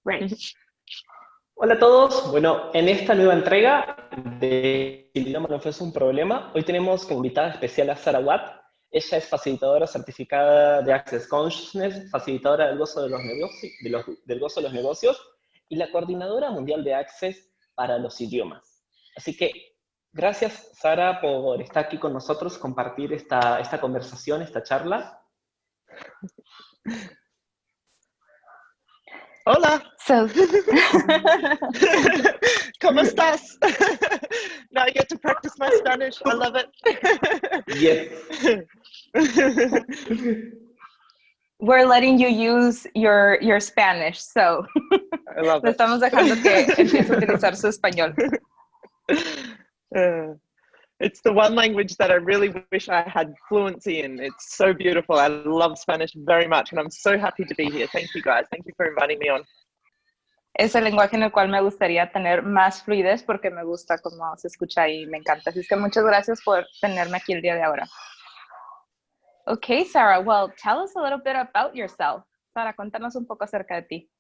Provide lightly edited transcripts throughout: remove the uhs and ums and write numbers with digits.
Right. Hola a todos. Bueno, en esta nueva entrega de El idioma no fuese un problema, hoy tenemos como invitada especial a Sarah Watt. Ella es facilitadora certificada de Access Consciousness, facilitadora del gozo de los negocios, del gozo de los negocios y la coordinadora mundial de Access para los idiomas. Así que gracias, Sara, por estar aquí con nosotros, compartir esta conversación, esta charla. Hola. So, ¿Cómo estás? Now I get to practice my Spanish. I love it. Yes. we're letting you use your Spanish, so I love le it. estamos dejando que empiece a utilizar su español. It's the one language that I really wish I had fluency in. It's so beautiful. I love Spanish very much, and I'm so happy to be here. Thank you, guys. Thank you for inviting me on. Es el lenguaje en el cual me gustaría tener más fluidez porque me gusta cómo se escucha y me encanta. Así es que muchas gracias por tenerme aquí el día de ahora. Okay, Sarah, well, tell us a little bit about yourself. Sara, cuéntanos un poco acerca de ti.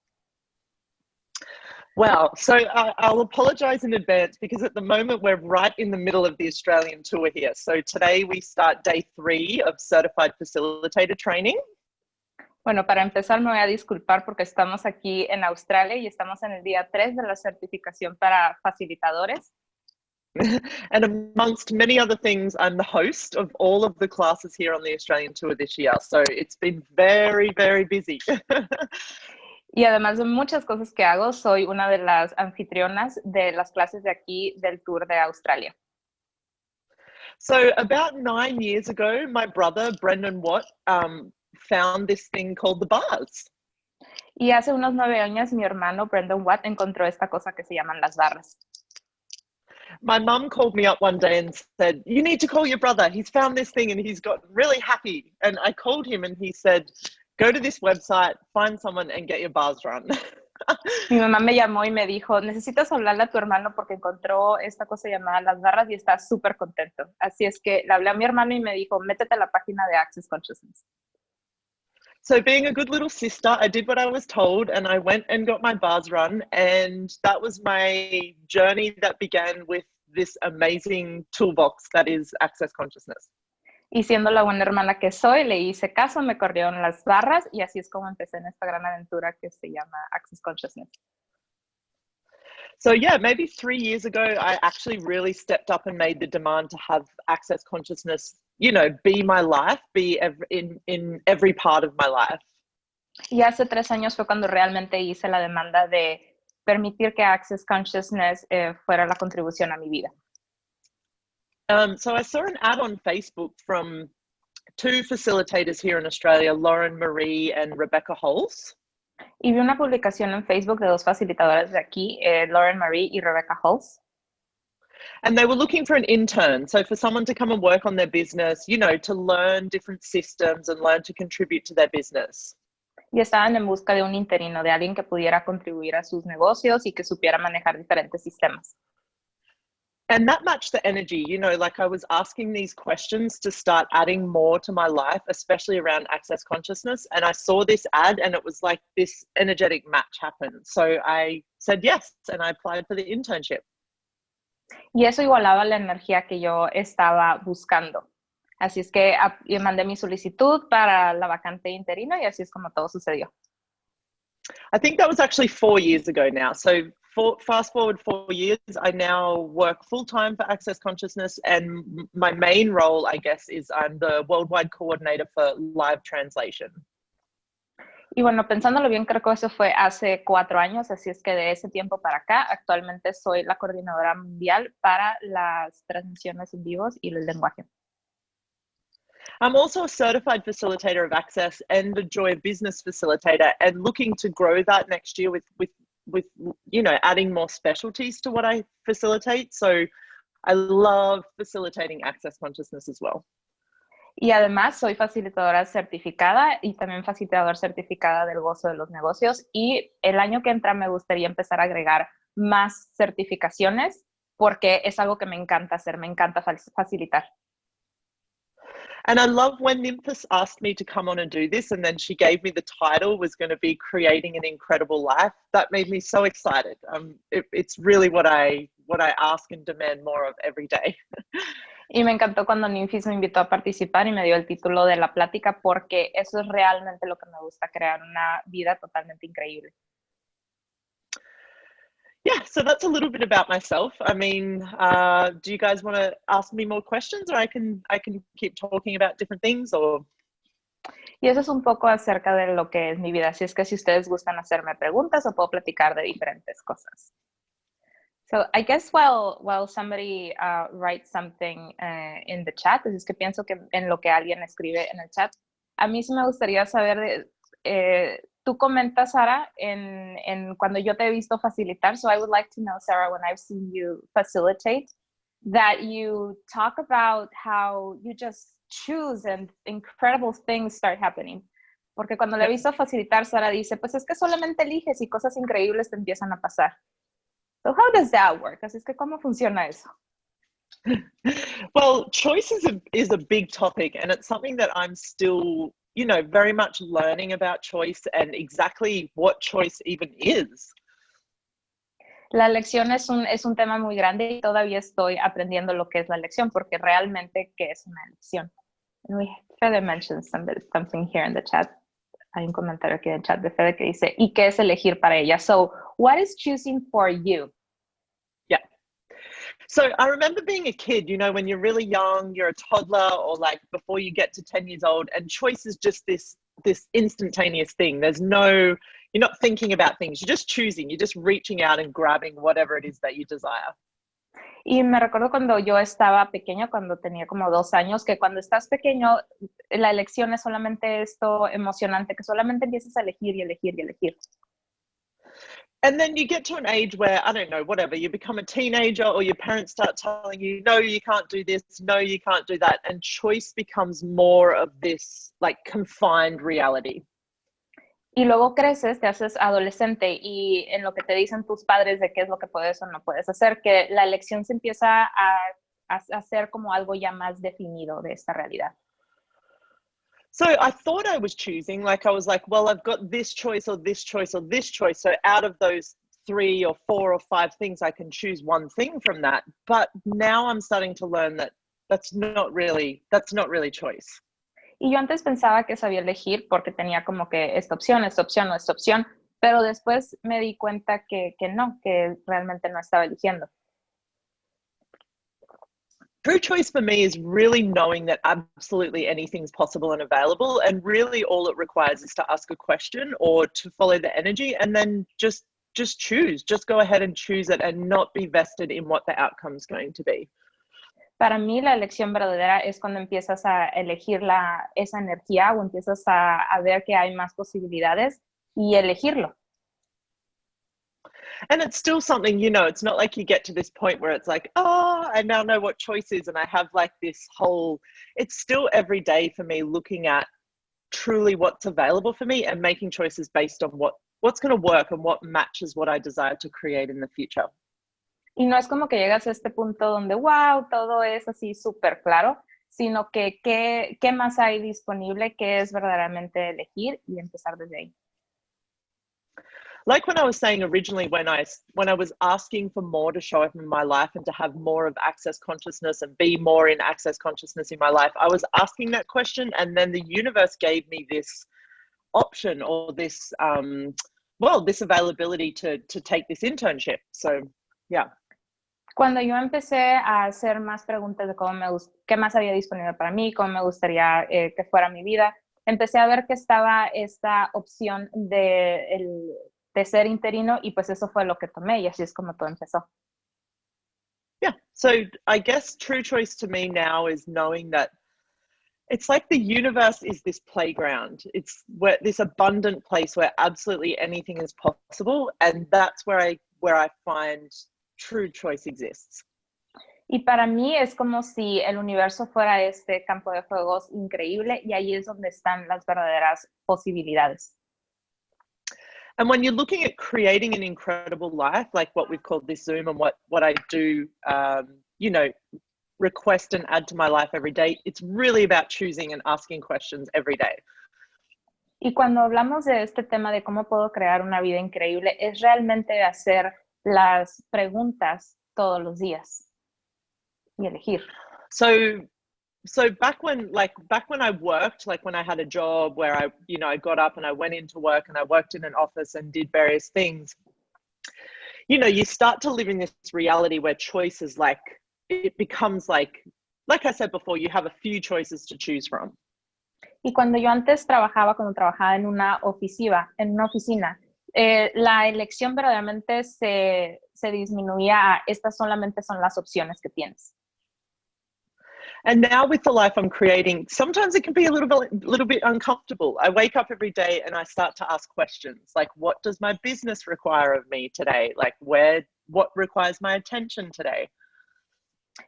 Wow. So I'll apologize in advance because at the moment we're right in the middle of the Australian tour here. So today we start day 3 of Certified Facilitator Training. Bueno, para empezar me voy a disculpar porque estamos aquí en Australia y estamos en el día 3 de la certificación para facilitadores. And amongst many other things, I'm the host of all of the classes here on the Australian tour this year. So it's been very, very busy. Y además de muchas cosas que hago, soy una de las anfitrionas de las clases de aquí del Tour de Australia. So about 9 years ago, my brother, Brendan Watt, found this thing called the bars. Y hace unos 9 años, mi hermano, Brendan Watt, encontró esta cosa que se llaman las barras. My mum called me up one day and said, you need to call your brother. He's found this thing and he's got really happy. And I called him and he said, go to this website, find someone and get your bars run. Mi mamá me llamó y me dijo, necesitas hablarle a tu hermano porque encontró esta cosa llamada las barras y está súper contento. Así es que le hablé a mi hermano y me dijo, métete a la página de Access Consciousness. So being a good little sister, I did what I was told and I went and got my bars run. And that was my journey that began with this amazing toolbox that is Access Consciousness. Y siendo la buena hermana que soy, le hice caso, me corrieron las barras y así es como empecé en esta gran aventura que se llama Access Consciousness. So yeah, maybe 3 years ago, I actually really stepped up and made the demand to have Access Consciousness, you know, be my life, be in every part of my life. Y hace 3 años fue cuando realmente hice la demanda de permitir que Access Consciousness fuera la contribución a mi vida. So I saw an ad on Facebook from 2 facilitators here in Australia, Lauren Marie and Rebecca Holes. Y vi una publicación en Facebook de 2 facilitadoras de aquí, Lauren Marie y Rebecca Holes. And they were looking for an intern, so for someone to come and work on their business, you know, to learn different systems and learn to contribute to their business. Y estaban en busca de un interino, de alguien que pudiera contribuir a sus negocios y que supiera manejar diferentes sistemas. And that matched the energy, you know, like I was asking these questions to start adding more to my life, especially around Access Consciousness. And I saw this ad and it was like this energetic match happened. So I said yes, and I applied for the internship. Y eso igualaba la energía que yo estaba buscando. Así es que mandé mi solicitud para la vacante interina y así es como todo sucedió. I think that was actually 4 years ago now. So fast forward 4 years, I now work full-time for Access Consciousness, and my main role, I guess, is I'm the worldwide coordinator for live translation. Y bueno, pensándolo bien, creo que eso fue hace 4 años, así es que de ese tiempo para acá, actualmente soy la coordinadora mundial para las transmisiones en vivos y el lenguaje. I'm also a certified facilitator of Access and a Joy Business facilitator, and looking to grow that next year with you know, adding more specialties to what I facilitate. So I love facilitating Access Consciousness as well. Y además soy facilitadora certificada y también facilitador certificada del gozo de los negocios. Y el año que entra me gustaría empezar a agregar más certificaciones porque es algo que me encanta hacer, me encanta facilitar. And I love when Nymphus asked me to come on and do this, and then she gave me the title was going to be Creating an Incredible Life. That made me so excited. It's really what I ask and demand more of every day. Y me encantó cuando Nymphis me invitó a participar y me dio el título de la plática porque eso es realmente lo que me gusta, crear una vida totalmente increíble. Yeah, so that's a little bit about myself. I mean, do you guys want to ask me more questions, or I can keep talking about different things, or? Y eso es un poco acerca de lo que es mi vida. Así es que si ustedes gustan hacerme preguntas o puedo platicar de diferentes cosas. So I guess while somebody writes something in the chat, es que pienso que en lo que alguien escribe en el chat, a mí sí me gustaría saber, tú comentas, Sara, en cuando yo te he visto facilitar, so I would like to know, Sarah, when I've seen you facilitate, that you talk about how you just choose and incredible things start happening. Porque cuando le he visto facilitar, Sara dice, pues es que solamente eliges y cosas increíbles te empiezan a pasar. So how does that work? Así es que, ¿cómo funciona eso? Well, choice is a big topic, and it's something that I'm still, you know, very much learning about choice and exactly what choice even is. La elección es un tema muy grande y todavía estoy aprendiendo lo que es la elección, porque realmente, ¿qué es una elección? And Fede mentioned something here in the chat. Hay un comentario aquí en el chat de Fede que dice, ¿y qué es elegir para ella? So, what is choosing for you? Yeah. So I remember being a kid, you know, when you're really young, you're a toddler, or like before you get to 10 years old, and choice is just this instantaneous thing. You're not thinking about things, you're just choosing, you're just reaching out and grabbing whatever it is that you desire. Y me recuerdo cuando yo estaba pequeño, cuando tenía como 2 años, que cuando estás pequeño, la elección es solamente esto emocionante, que solamente empiezas a elegir y elegir y elegir. And then you get to an age where, I don't know, whatever, you become a teenager or your parents start telling you, no, you can't do this, no, you can't do that. And choice becomes more of this like confined reality. Y luego creces, te haces adolescente y en lo que te dicen tus padres de qué es lo que puedes o no puedes hacer, que la elección se empieza a hacer como algo ya más definido de esta realidad. So I thought I was choosing, like I was like, well, I've got this choice or this choice or this choice. So out of those 3 or 4 or 5 things, I can choose one thing from that. But now I'm starting to learn that that's not really choice. Y yo antes pensaba que sabía elegir porque tenía como que esta opción o esta opción, pero después me di cuenta que no, que realmente no estaba eligiendo. True choice for me is really knowing that absolutely anything's possible and available, and really all it requires is to ask a question or to follow the energy, and then just choose, just go ahead and choose it and not be vested in what the outcome's going to be. Para mí la elección verdadera es cuando empiezas a elegir esa energía o empiezas a ver que hay más posibilidades y elegirlo. And it's still something, you know, it's not like you get to this point where it's like, oh, I now know what choice is, and I have like this whole, it's still every day for me looking at truly what's available for me and making choices based on what's going to work and what matches what I desire to create in the future. Y no es como que llegas a este punto donde, wow, todo es así súper claro, sino que qué más hay disponible, qué es verdaderamente elegir y empezar desde ahí. Like when I was saying originally, when I was asking for more to show up in my life and to have more of access consciousness and be more in access consciousness in my life, I was asking that question, and then the universe gave me this option or this, this availability to take this internship. So, yeah. Cuando yo empecé a hacer más preguntas de qué más había disponible para mí, cómo me gustaría que fuera mi vida, empecé a ver que estaba esta opción de ser interino y pues eso fue lo que tomé y así es como todo empezó. Yeah, so I guess true choice to me now is knowing that it's like the universe is this playground. It's this abundant place where absolutely anything is possible, and that's where I find true choice exists. Y para mí es como si el universo fuera este campo de juegos increíble y ahí es donde están las verdaderas posibilidades. And when you're looking at creating an incredible life, like what we've called this Zoom and what I do, you know, request and add to my life every day. It's really about choosing and asking questions every day. Y cuando hablamos de este tema de cómo puedo crear una vida increíble, es realmente hacer las preguntas todos los días y elegir. So back when I worked, like when I had a job where I got up and I went into work and I worked in an office and did various things, you start to live in this reality where choices, like it becomes like I said before, you have a few choices to choose from. Y cuando trabajaba en una oficina, la elección verdaderamente se disminuía a estas solamente son las opciones que tienes. And now with the life I'm creating, sometimes it can be a little bit uncomfortable. I wake up every day and I start to ask questions like, what does my business require of me today? Like what requires my attention today?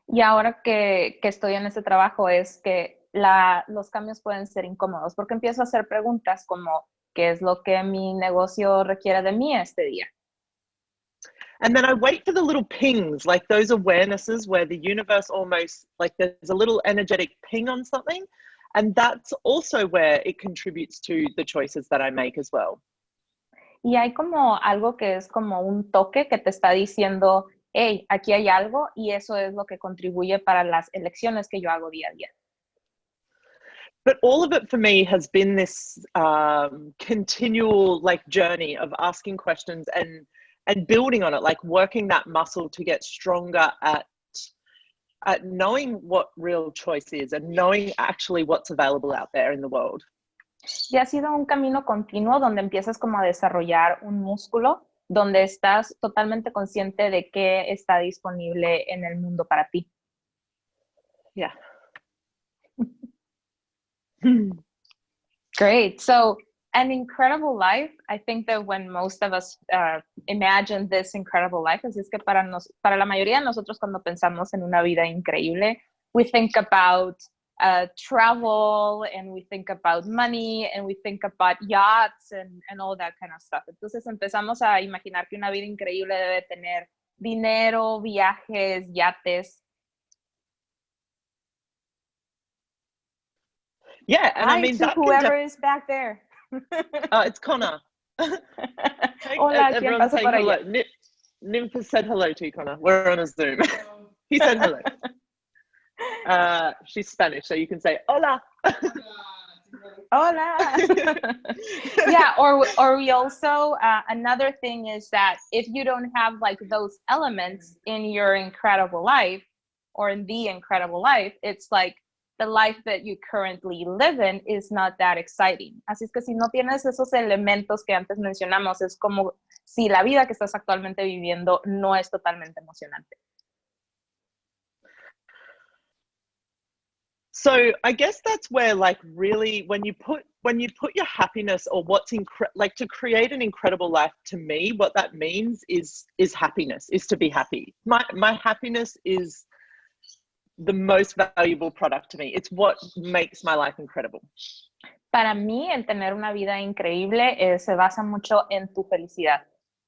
Y ahora que estoy en este trabajo es que los cambios pueden ser incómodos porque empiezo a hacer preguntas como, ¿qué es lo que mi negocio requiere de mí este día? And then I wait for the little pings, like those awarenesses where the universe almost, like there's a little energetic ping on something. And that's also where it contributes to the choices that I make as well. Y hay como algo que es como un toque que te está diciendo, hey, aquí hay algo, y eso es lo que contribuye para las elecciones que yo hago día a día. But all of it for me has been this continual journey of asking questions and building on it, like working that muscle to get stronger at knowing what real choice is and knowing actually what's available out there in the world. Y ha sido un camino continuo donde empiezas como a desarrollar un músculo, donde estás totalmente consciente de qué está disponible en el mundo para ti. Yeah. Great. So, an incredible life. I think that when most of us imagine this incredible life, así es que para la mayoría de nosotros cuando pensamos en una vida increíble, we think about travel and we think about money and we think about yachts and all that kind of stuff. Entonces empezamos a imaginar que una vida increíble debe tener dinero, viajes, yates. Yeah, and Hi, I mean to whoever is back there. Oh, it's Connor. Hola, ¿quién everyone's pasa saying por allá? hello. Nymph has said hello to you, Connor. We're on a Zoom. He said hello. She's Spanish, so you can say hola. Hola. Yeah, or we also another thing is that if you don't have like those elements in your incredible life or in the incredible life, it's like the life that you currently live in is not that exciting. Así es que si no tienes esos elementos que antes mencionamos, es como si la vida que estás actualmente viviendo no es totalmente emocionante. So I guess that's where really when you put your happiness or what's to create an incredible life, to me what that means is happiness, is to be happy. My happiness is the most valuable product to me. It's what makes my life incredible. Para mí, el tener una vida increíble se basa mucho en tu felicidad.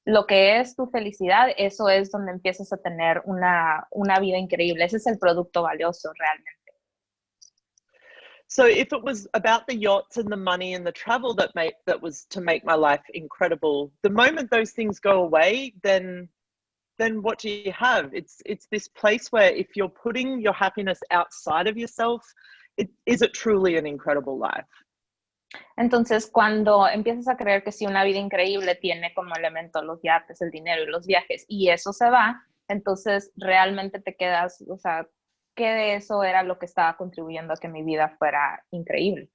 Lo que es tu felicidad, eso es donde empiezas a tener una vida increíble. Ese es el producto valioso realmente. So if it was about the yachts and the money and the travel that was to make my life incredible, the moment those things go away, then what do you have? It's this place where if you're putting your happiness outside of yourself, is it truly an incredible life? Entonces, cuando empiezas a creer que si una vida increíble tiene como elemento los yates, el dinero y los viajes, y eso se va, entonces realmente te quedas, o sea, ¿qué de eso era lo que estaba contribuyendo a que mi vida fuera increíble?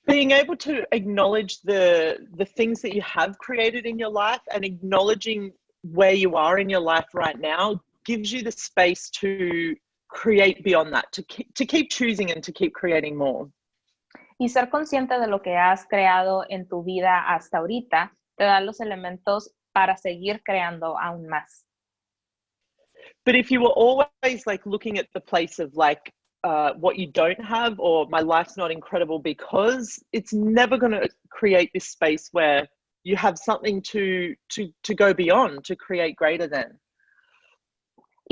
Being able to acknowledge the things that you have created in your life and acknowledging where you are in your life right now gives you the space to create beyond that, to keep choosing and to keep creating more. Y ser consciente de lo que has creado en tu vida hasta ahorita te da los elementos para seguir creando aún más. But if you were always looking at the place of what you don't have, or my life's not incredible because, it's never going to create this space where you have something to go beyond, to create greater than.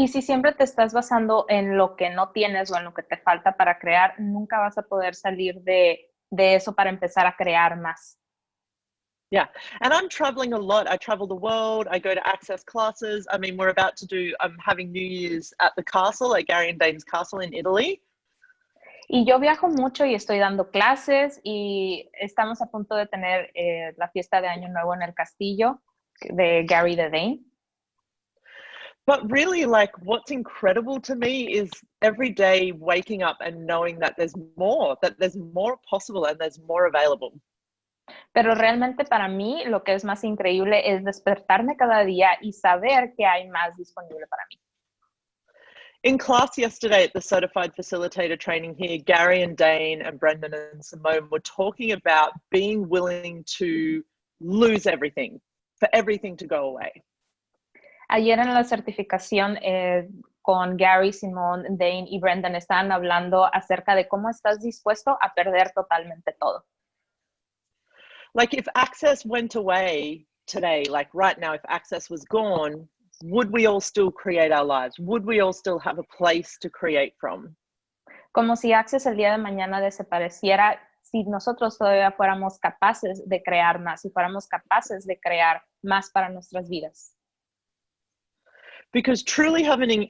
Y si siempre te estás basando en lo que no tienes o en lo que te falta para crear, nunca vas a poder salir de eso para empezar a crear más. Yeah, and I'm traveling a lot. I travel the world. I go to access classes. I mean, I'm having New Year's at the castle, at Gary and Dane's castle in Italy. Y yo viajo mucho y estoy dando clases y estamos a punto de tener la fiesta de Año Nuevo en el castillo de Gary de Dane. But really, like, what's incredible to me is every day waking up and knowing that there's more possible and there's more available. Pero realmente para mí lo que es más increíble es despertarme cada día y saber que hay más disponible para mí. In class yesterday at the Certified Facilitator training here, Gary and Dane and Brendan and Simone were talking about being willing to lose everything, for everything to go away. Ayer en la certificación con Gary, Simone, Dane y Brendan estaban hablando acerca de cómo estás dispuesto a perder totalmente todo. Like if access went away today, like right now, if access was gone, would we all still create our lives? Would we all still have a place to create from? Como si Access el día de mañana desapareciera, si nosotros todavía fuéramos capaces de crear más, si fuéramos capaces de crear más para nuestras vidas. Because truly having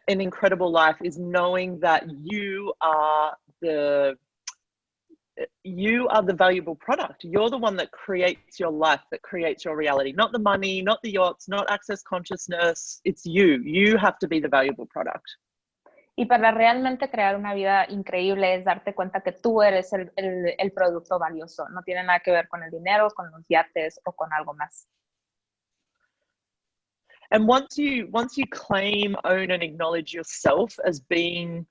an incredible life is knowing that you are the valuable product. You're the one that creates your life, that creates your reality, not the money, not the yachts, not access consciousness. It's you. You have to be the valuable product. Y para realmente crear una vida increíble es darte cuenta que tú eres el producto valioso. No tiene nada que ver con el dinero, con los yates o con algo más. And once you claim, own, and acknowledge yourself as being,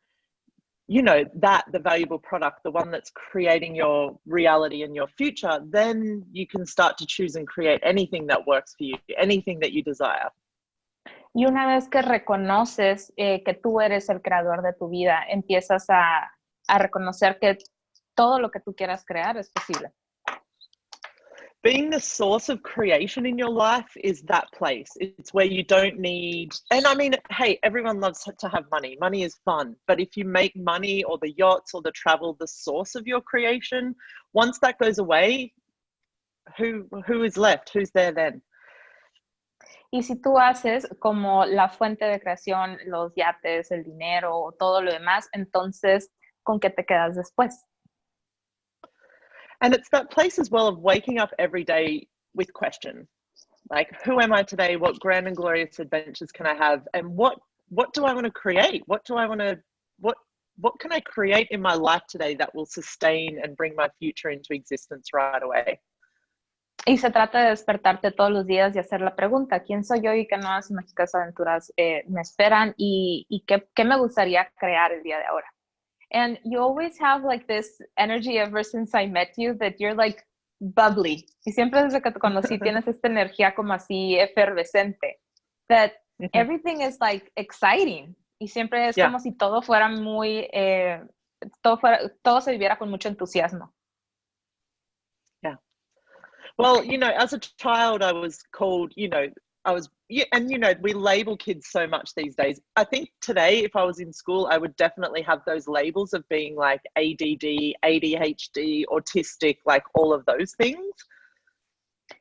the valuable product, the one that's creating your reality and your future, then you can start to choose and create anything that works for you, anything that you desire. Y una vez que reconoces que tú eres el creador de tu vida, empiezas a reconocer que todo lo que tú quieras crear es posible. Being the source of creation in your life is that place. It's where you don't need, and I mean, hey, everyone loves to have money. Money is fun. But if you make money or the yachts or the travel the source of your creation, once that goes away, who is left? Who's there then? Y si tú haces como la fuente de creación, los yates, el dinero, todo lo demás, entonces, ¿con qué te quedas después? And it's that place as well of waking up every day with question. Like, who am I today? What grand and glorious adventures can I have? And what do I want to create? What can I create in my life today that will sustain and bring my future into existence right away? Y se trata de despertarte todos los días y hacer la pregunta, ¿quién soy yo y qué nuevas y mágicas aventuras me esperan y qué me gustaría crear el día de ahora? And you always have like this energy ever since I met you that you're like bubbly. Y siempre desde que te conocí tienes esta energía como así efervescente. That everything is like exciting. Y siempre es como si todo fuera muy, todo se viviera con mucho entusiasmo. Yeah. Well, as a child, I was called, we label kids so much these days. I think today, if I was in school, I would definitely have those labels of being like ADD, ADHD, autistic, like all of those things.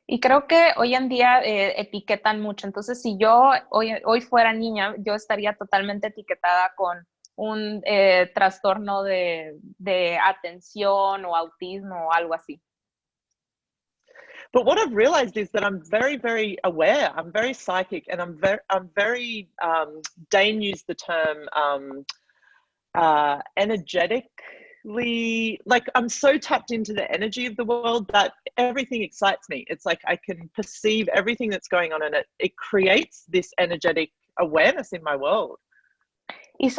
Y creo que hoy en día etiquetan mucho. Entonces, si yo hoy fuera niña, yo estaría totalmente etiquetada con un trastorno de atención o autismo o algo así. But what I've realized is that I'm very, very aware. I'm very psychic, and I'm very. Dane used the term energetically. Like, I'm so tapped into the energy of the world that everything excites me. It's like I can perceive everything that's going on, and it creates this energetic awareness in my world. Y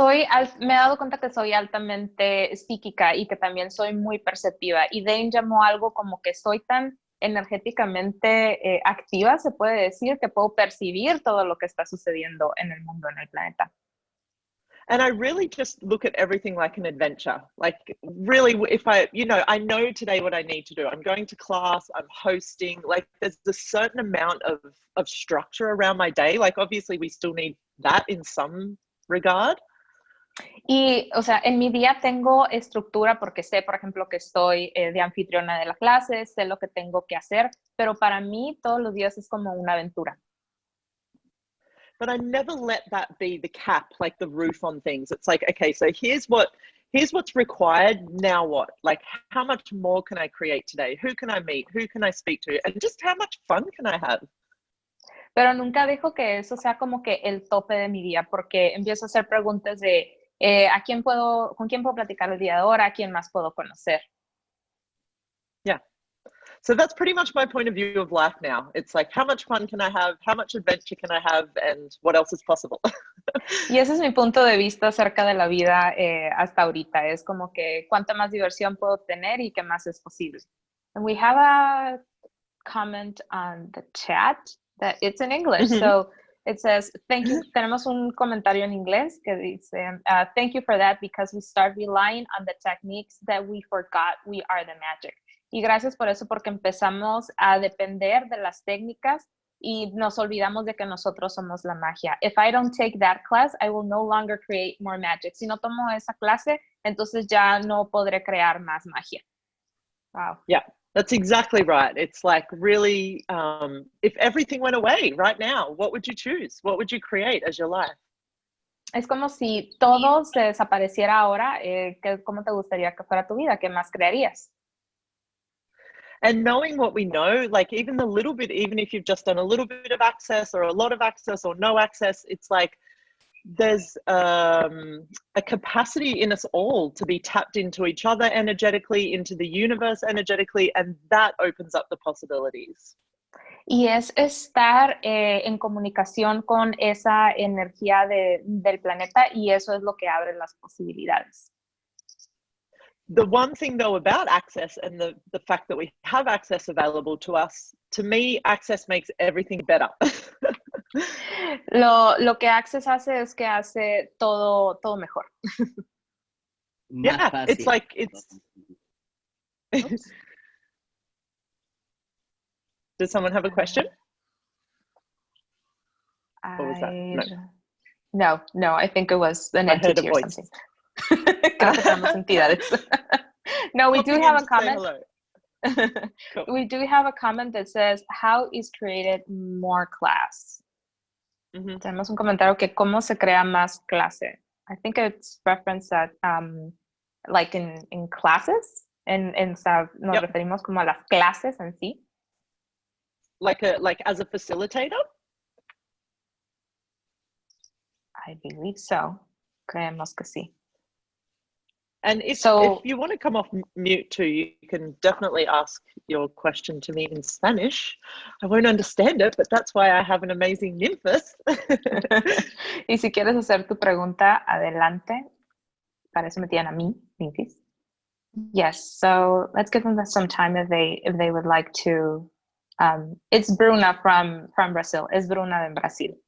me he dado cuenta que soy altamente psíquica y que también soy muy perceptiva. Y Dane llamó algo como que soy tan energéticamente activa, se puede decir, que puedo percibir todo lo que está sucediendo en el mundo, en el planeta. And I really just look at everything like an adventure. Like really, if I, you know, I know today what I need to do. I'm going to class, I'm hosting, like there's a certain amount of structure around my day. Like obviously we still need that in some regard. Y, o sea, en mi día tengo estructura porque sé, por ejemplo, que estoy de anfitriona de la clase, sé lo que tengo que hacer, pero para mí todos los días es como una aventura. But I never let that be the cap, like the roof on things. It's like, okay, so here's what's required. Now what? Like, how much more can I create today? Who can I meet? Who can I speak to? And just how much fun can I have? Pero nunca dejo que eso sea como que el tope de mi día, porque empiezo a hacer preguntas de con quién puedo platicar el día de ahora, a quién más puedo conocer. Yeah. So that's pretty much my point of view of life now. It's like, how much fun can I have? How much adventure can I have? And what else is possible? Y ese es mi punto de vista acerca de la vida hasta ahorita. Es como que cuánta más diversión puedo tener y qué más es posible. And we have a comment on the chat that it's in English. Mm-hmm. So it says, thank you. Tenemos un comentario en inglés que dice, thank you for that because we start relying on the techniques that we forgot we are the magic. Y gracias por eso, porque empezamos a depender de las técnicas y nos olvidamos de que nosotros somos la magia. If I don't take that class, I will no longer create more magic. Si no tomo esa clase, entonces ya no podré crear más magia. Wow. Yeah, that's exactly right. It's like really, if everything went away right now, what would you choose? What would you create as your life? Es como si todo se desapareciera ahora. ¿Cómo te gustaría que fuera tu vida? ¿Qué más crearías? And knowing what we know, like even the little bit, even if you've just done a little bit of access or a lot of access or no access, it's like there's a capacity in us all to be tapped into each other energetically, into the universe energetically, and that opens up the possibilities. Y es estar en comunicación con esa energía del planeta, y eso es lo que abre las posibilidades. The one thing though about access and the fact that we have access available to us, to me, access makes everything better. Lo que Access hace es que hace todo mejor. Yeah, it's like Does someone have a question? What was that? No, I think it was an entity or something. Creo que tenemos entidades. No, we do have a comment. Cool. We do have a comment that says, how is created more class? Mm-hmm. Tenemos un comentario que cómo se crea más clase. I think it's referenced that like in classes, nos referimos como a las clases en sí. Like as a facilitator? I believe so. Creemos que sí. And if you want to come off mute too, you can definitely ask your question to me in Spanish. I won't understand it, but that's why I have an amazing nymphus. Y si quieres hacer tu pregunta, adelante. Para eso me tienen a mí, nymphis. Yes, so let's give them some time if they would like to. It's Bruna from Brazil. Es Bruna de Brasil.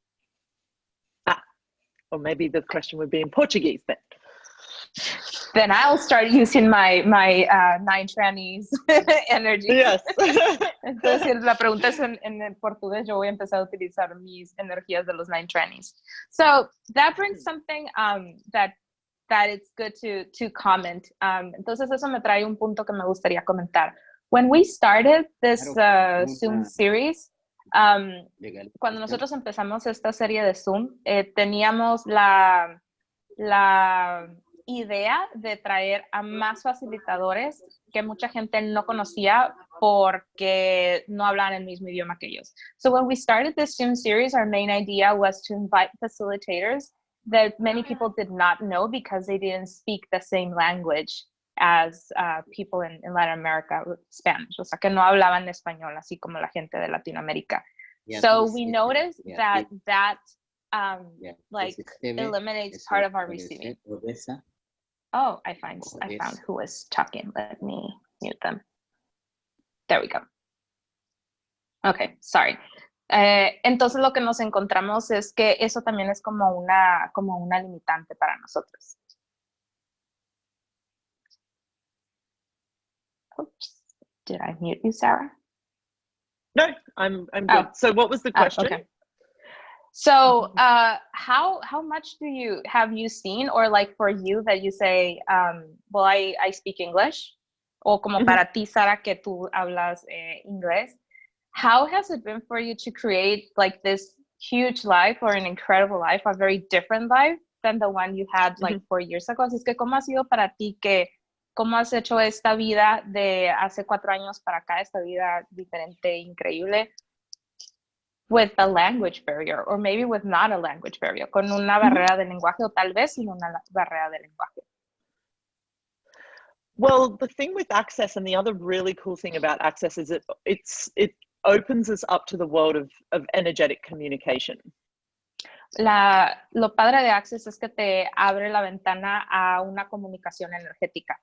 Or maybe the question would be in Portuguese then. Then I'll start using my nine trannies energy. Yes. Entonces, si la pregunta es en portugués, yo voy a empezar a utilizar mis energías de los nine trannies. So that brings something that it's good to comment. Entonces, eso me trae un punto que me gustaría comentar. When we started this Zoom series, cuando nosotros empezamos esta serie de Zoom, teníamos la idea de traer a más facilitadores que mucha gente no conocía porque no hablan el mismo idioma que ellos. So when we started this Zoom series, our main idea was to invite facilitators that many people did not know because they didn't speak the same language as people in Latin America, Spanish, o sea, que no hablaban español, así como la gente de Latinoamérica. Yeah, so we noticed that like eliminates part of our receiving. Oh, I found who was talking. Let me mute them. There we go. Okay, sorry. Entonces lo que nos encontramos es que eso también es como una limitante para nosotros. Oops, did I mute you, Sarah? No, I'm good. So what was the question? Okay. So how much have you seen, or like for you that you say, well, I speak English, o como para ti, Sara, que tú hablas inglés, how has it been for you to create like this huge life, or an incredible life, a very different life than the one you had like 4 years ago? Así es que, ¿cómo ha sido para ti cómo has hecho esta vida de hace 4 años para acá, esta vida diferente, increíble, with a language barrier, or maybe with not a language barrier, con una barrera de lenguaje, o tal vez sin una barrera de lenguaje? Well, the thing with Access, and the other really cool thing about Access, is it opens us up to the world of energetic communication. Lo padre de Access es que te abre la ventana a una comunicación energética.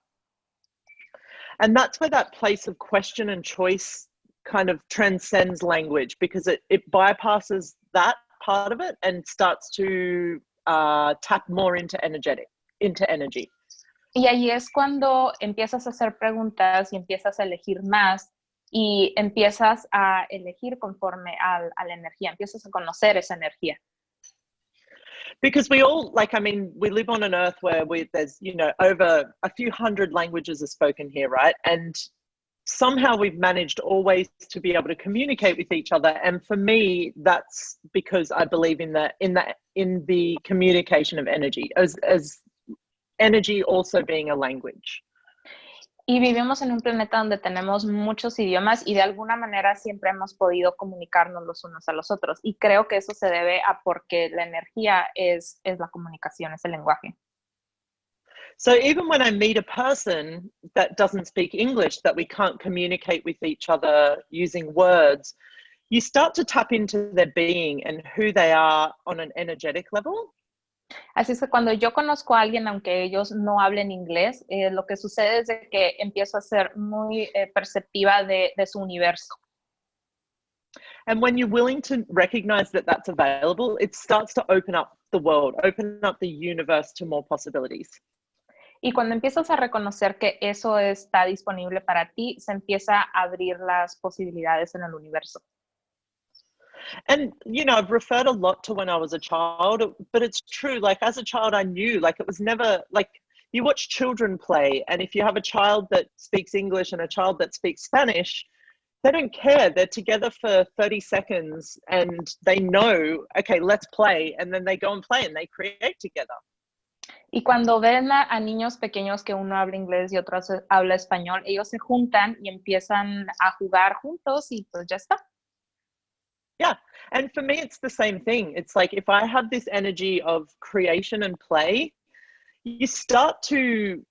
And that's where that place of question and choice kind of transcends language, because it bypasses that part of it and starts to tap more into energy. Y ahí es cuando empiezas a hacer preguntas y empiezas a elegir más y empiezas a elegir conforme a la energía, empiezas a conocer esa energía. Because we all, we live on an earth where there's, over a few hundred languages are spoken here, right? And somehow we've managed always to be able to communicate with each other. And for me, that's because I believe in the communication of energy, as energy also being a language. Y vivimos en un planeta donde tenemos muchos idiomas y de alguna manera siempre hemos podido comunicarnos los unos a los otros. Y creo que eso se debe a porque la energía es la comunicación, es el lenguaje. So even when I meet a person that doesn't speak English, that we can't communicate with each other using words, you start to tap into their being and who they are on an energetic level. Así es que cuando yo conozco a alguien, aunque ellos no hablen inglés, lo que sucede es de que empiezo a ser muy perceptiva de su universo. And when you're willing to recognize that that's available, it starts to open up the world, open up the universe to more possibilities. Y cuando empiezas a reconocer que eso está disponible para ti, se empieza a abrir las posibilidades en el universo. And, I've referred a lot to when I was a child, but it's true. Like, as a child, I knew, it was never, you watch children play, and if you have a child that speaks English and a child that speaks Spanish, they don't care. They're together for 30 seconds, and they know, okay, let's play, and then they go and play, and they create together. Y cuando ven a niños pequeños que uno habla inglés y otro habla español, ellos se juntan y empiezan a jugar juntos y pues ya está. Yeah, and for me, it's the same thing. It's like if I have this energy of creation and play, you start to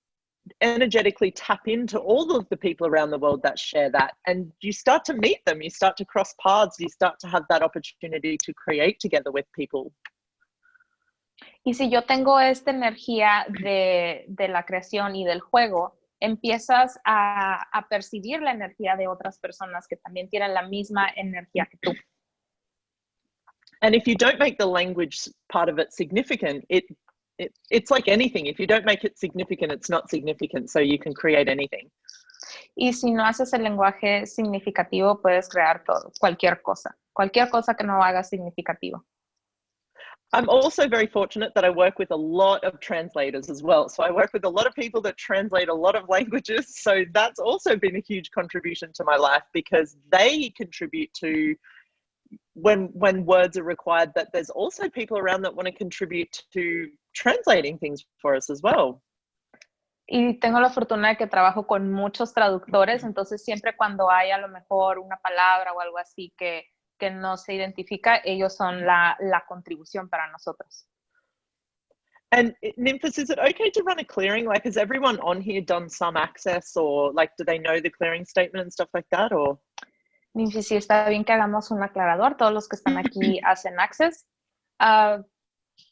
energetically tap into all of the people around the world that share that, and you start to meet them, you start to cross paths, you start to have that opportunity to create together with people. Y si yo tengo esta energía de la creación y del juego, empiezas a percibir la energía de otras personas que también tienen la misma energía que tú. And if you don't make the language part of it significant, it's like anything. If you don't make it significant, it's not significant. So you can create anything. Y si no haces el lenguaje significativo, puedes crear todo, cualquier cosa que no hagas significativo. I'm also very fortunate that I work with a lot of translators as well. So I work with a lot of people that translate a lot of languages. So that's also been a huge contribution to my life, because they contribute to when words are required, that there's also people around that want to contribute to translating things for us as well. Y tengo la fortuna de que trabajo con muchos traductores, entonces siempre cuando hay a lo mejor una palabra o algo así que no se identifica, ellos son la contribución para nosotros. And Nymphas, is it okay to run a clearing? Like, has everyone on here done some access, or do they know the clearing statement and stuff like that, or? Nymphas, sí, está bien que hagamos un aclarador. Todos los que están aquí hacen access.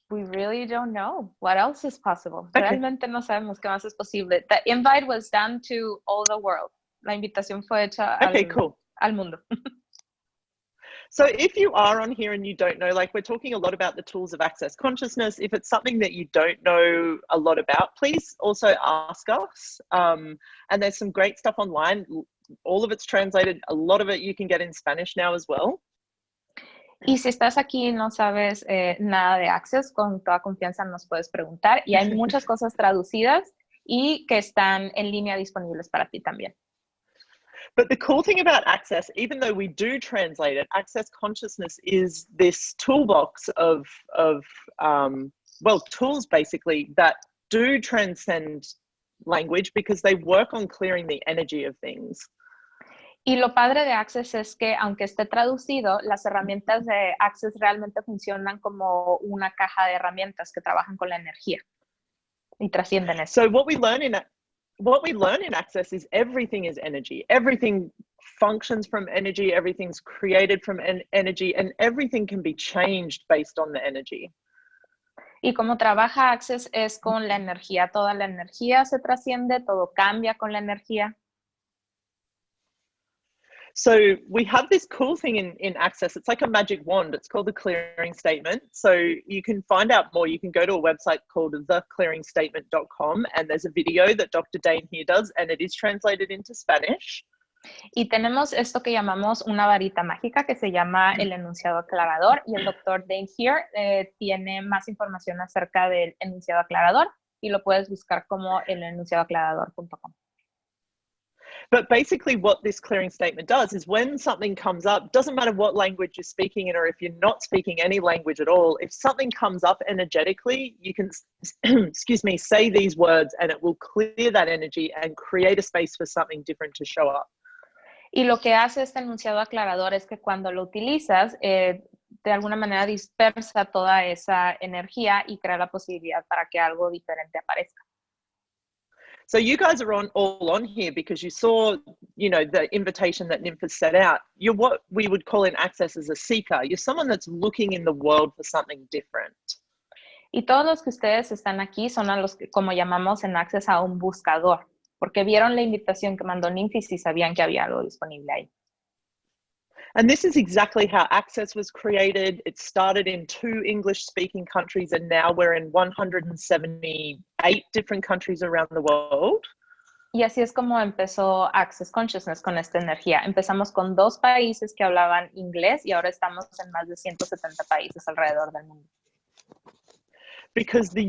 We really don't know what else is possible. Okay. Realmente no sabemos qué más es posible. The invite was done to all the world. La invitación fue hecha cool. al mundo. So if you are on here and you don't know, like we're talking a lot about the tools of access consciousness. If it's something that you don't know a lot about, please also ask us. And there's some great stuff online. All of it's translated. A lot of it you can get in Spanish now as well. Y si estás aquí y no sabes nada de Access, con toda confianza nos puedes preguntar. Y hay muchas cosas traducidas y que están en línea disponibles para ti también. But the cool thing about Access, even though we do translate it, Access Consciousness is this toolbox of tools basically that do transcend language because they work on clearing the energy of things. Y lo padre de Access es que, aunque esté traducido, las herramientas de Access realmente funcionan como una caja de herramientas que trabajan con la energía y trascienden eso. So what we learn in Access is everything is energy. Everything functions from energy. Everything's created from energy, and everything can be changed based on the energy. Y como trabaja Access es con la energía. Toda la energía se trasciende, todo cambia con la energía. So we have this cool thing in Access. It's like a magic wand. It's called the clearing statement. So you can find out more. You can go to a website called theclearingstatement.com, and there's a video that Dr. Dane here does, and it is translated into Spanish. Y tenemos esto que llamamos una varita mágica que se llama el enunciado aclarador, y el Dr. Dane here tiene más información acerca del enunciado aclarador y lo puedes buscar como elenunciadoaclarador.com. But basically what this clearing statement does is when something comes up, doesn't matter what language you're speaking in or if you're not speaking any language at all, if something comes up energetically, you can, excuse me, say these words and it will clear that energy and create a space for something different to show up. Y lo que hace este enunciado aclarador es que cuando lo utilizas, de alguna manera dispersa toda esa energía y crea la posibilidad para que algo diferente aparezca. So you guys are all on here because you saw, the invitation that Nymph has set out. You're what we would call in Access as a seeker. You're someone that's looking in the world for something different. Y todos los que ustedes están aquí son a los que, como llamamos en Access, a un buscador, porque vieron la invitación que mandó Nymph y sabían que había algo disponible ahí. And this is exactly how Access was created. It started in 2 English-speaking countries, and now we're in 178 different countries around the world. Y así es como empezó Access Consciousness con esta energía. Empezamos con 2 países que hablaban inglés y ahora estamos en más de 170 países alrededor del mundo. Because the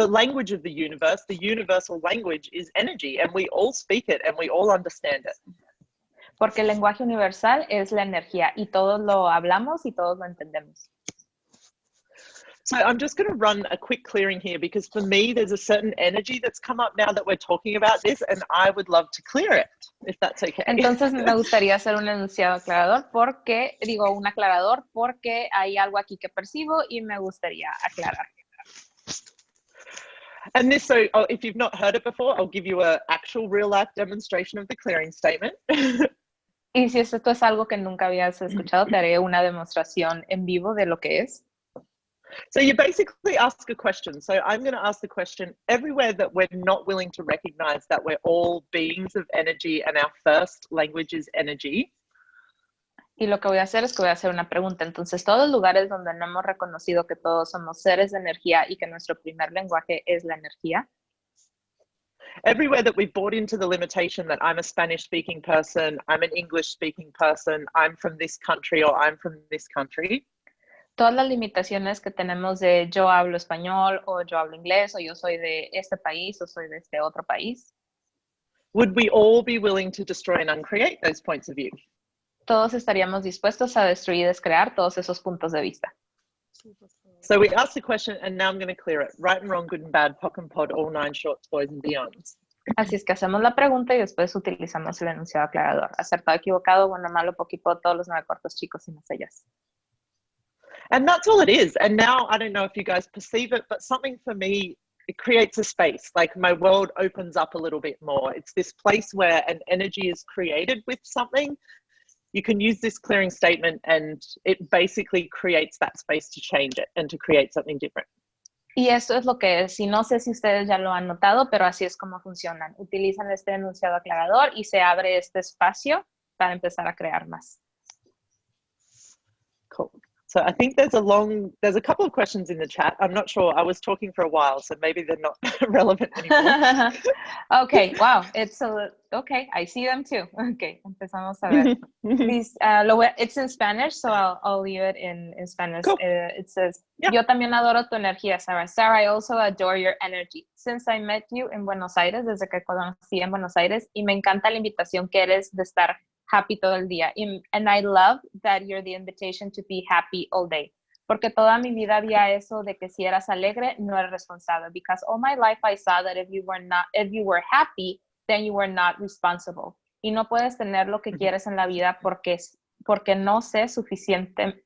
language of the universal language is energy, and we all speak it and we all understand it. Porque el lenguaje universal es la energía y todos lo hablamos y todos lo entendemos. So I'm just going to run a quick clearing here because for me, there's a certain energy that's come up now that we're talking about this, and I would love to clear it, if that's okay. Entonces me gustaría hacer un enunciado aclarador un aclarador porque hay algo aquí que percibo y me gustaría aclarar. And this, if you've not heard it before, I'll give you an actual real life demonstration of the clearing statement. Y si esto es algo que nunca habías escuchado, te haré una demostración en vivo de lo que es. So you basically ask a question. So I'm going to ask the question everywhere that we're not willing to recognize that we're all beings of energy and our first language is energy. Y lo que voy a hacer es que voy a hacer una pregunta. Entonces, todos los lugares donde no hemos reconocido que todos somos seres de energía y que nuestro primer lenguaje es la energía. Everywhere that we've bought into the limitation that I'm a Spanish-speaking person, I'm an English-speaking person, I'm from this country or I'm from this country. Todas las limitaciones que tenemos de yo hablo español o yo hablo inglés o yo soy de este país o soy de este otro país. Would we all be willing to destroy and uncreate those points of view? Todos estaríamos dispuestos a destruir y descrear todos esos puntos de vista. So we asked the question and now I'm going to clear it. Right and wrong, good and bad, POC and POD, all 9 shorts, boys and beyonds. Así es que hacemos la pregunta y después utilizamos el enunciado aclarador. Acertado, equivocado, bueno, malo, poquipod, todos los 9 cortos, chicos y más ellas. And that's all it is. And now, I don't know if you guys perceive it, but something for me, it creates a space. Like my world opens up a little bit more. It's this place where an energy is created with something. You can use this clearing statement and it basically creates that space to change it and to create something different. Y esto es lo que es. Y no sé si ustedes ya lo han notado, pero así es como funcionan. Utilizan este enunciado aclarador y se abre este espacio para empezar a crear más. Cool. So I think there's a couple of questions in the chat. I'm not sure. I was talking for a while, so maybe they're not relevant anymore. Okay, wow. Okay, I see them too. Okay, empezamos a ver. Please, it's in Spanish, so I'll leave it in Spanish. Cool. It says, Yeah. Yo también adoro tu energía, Sarah. Sarah, I also adore your energy. Since I met you in Buenos Aires, desde que conocí en Buenos Aires, y me encanta la invitación que eres de estar happy todo el día. And I love that you're the invitation to be happy all day. Porque toda mi vida había eso de que si eras alegre, no eres responsable. Because all my life I saw that if you were happy, then you were not responsible. Y no puedes tener lo que quieres en la vida porque no sé suficientemente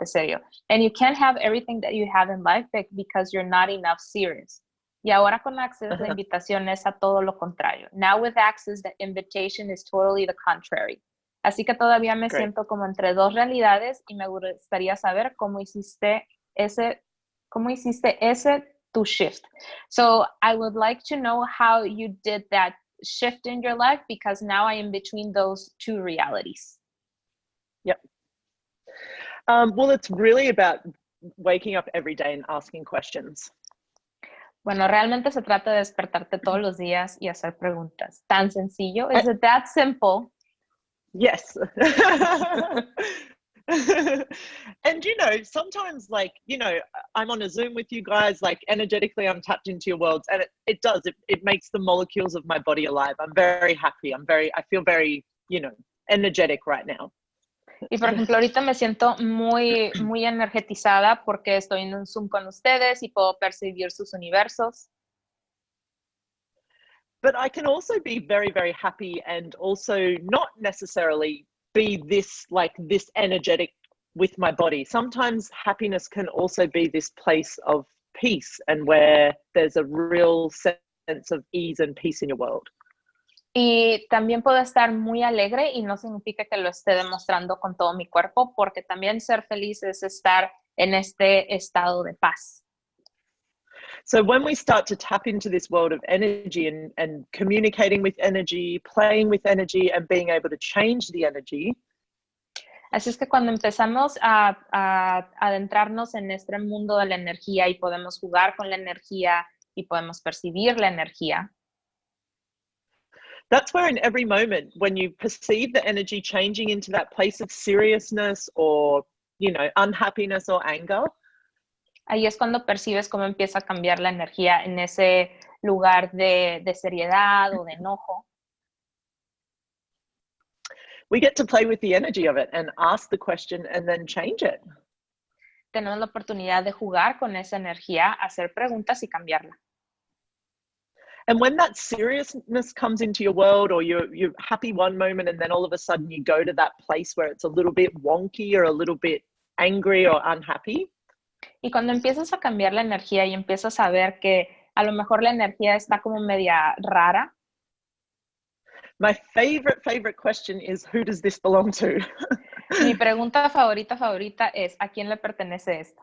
serio. And you can't have everything that you have in life because you're not enough serious. Y ahora con Access, la invitación es a todo lo contrario. Now with Access, the invitation is totally the contrary. Así que todavía me siento como entre dos realidades y me gustaría saber cómo hiciste ese tu shift. So I would like to know how you did that shift in your life, because now I am between those two realities. Yep. Well, it's really about waking up every day and asking questions. Bueno, realmente se trata de despertarte todos los días y hacer preguntas. Tan sencillo. Is it that simple? Yes. And, sometimes I'm on a Zoom with you guys, energetically I'm tapped into your worlds, and it makes the molecules of my body alive. I'm very happy. I feel very, energetic right now. Y por ejemplo, ahorita me siento muy, muy energetizada porque estoy en un Zoom con ustedes y puedo percibir sus universos. But I can also be very, very happy and also not necessarily be this energetic with my body. Sometimes happiness can also be this place of peace and where there's a real sense of ease and peace in your world. Y también puedo estar muy alegre y no significa que lo esté demostrando con todo mi cuerpo, porque también ser feliz es estar en este estado de paz. So when we start to tap into this world of energy and communicating with energy, playing with energy, and being able to change the energy. Así es que cuando empezamos a adentrarnos en este mundo de la energía y podemos jugar con la energía y podemos percibir la energía. That's where in every moment, when you perceive the energy changing into that place of seriousness or, unhappiness or anger. Ahí es cuando percibes cómo empieza a cambiar la energía en ese lugar de seriedad o de enojo. We get to play with the energy of it and ask the question and then change it. Tenemos la oportunidad de jugar con esa energía, hacer preguntas y cambiarla. And when that seriousness comes into your world, or you're happy one moment and then all of a sudden you go to that place where it's a little bit wonky or a little bit angry or unhappy. Y cuando empiezas a cambiar la energía y empiezas a ver que a lo mejor la energía está como media rara. My favorite question is, who does this belong to? Mi pregunta favorita es, ¿a quién le pertenece esto?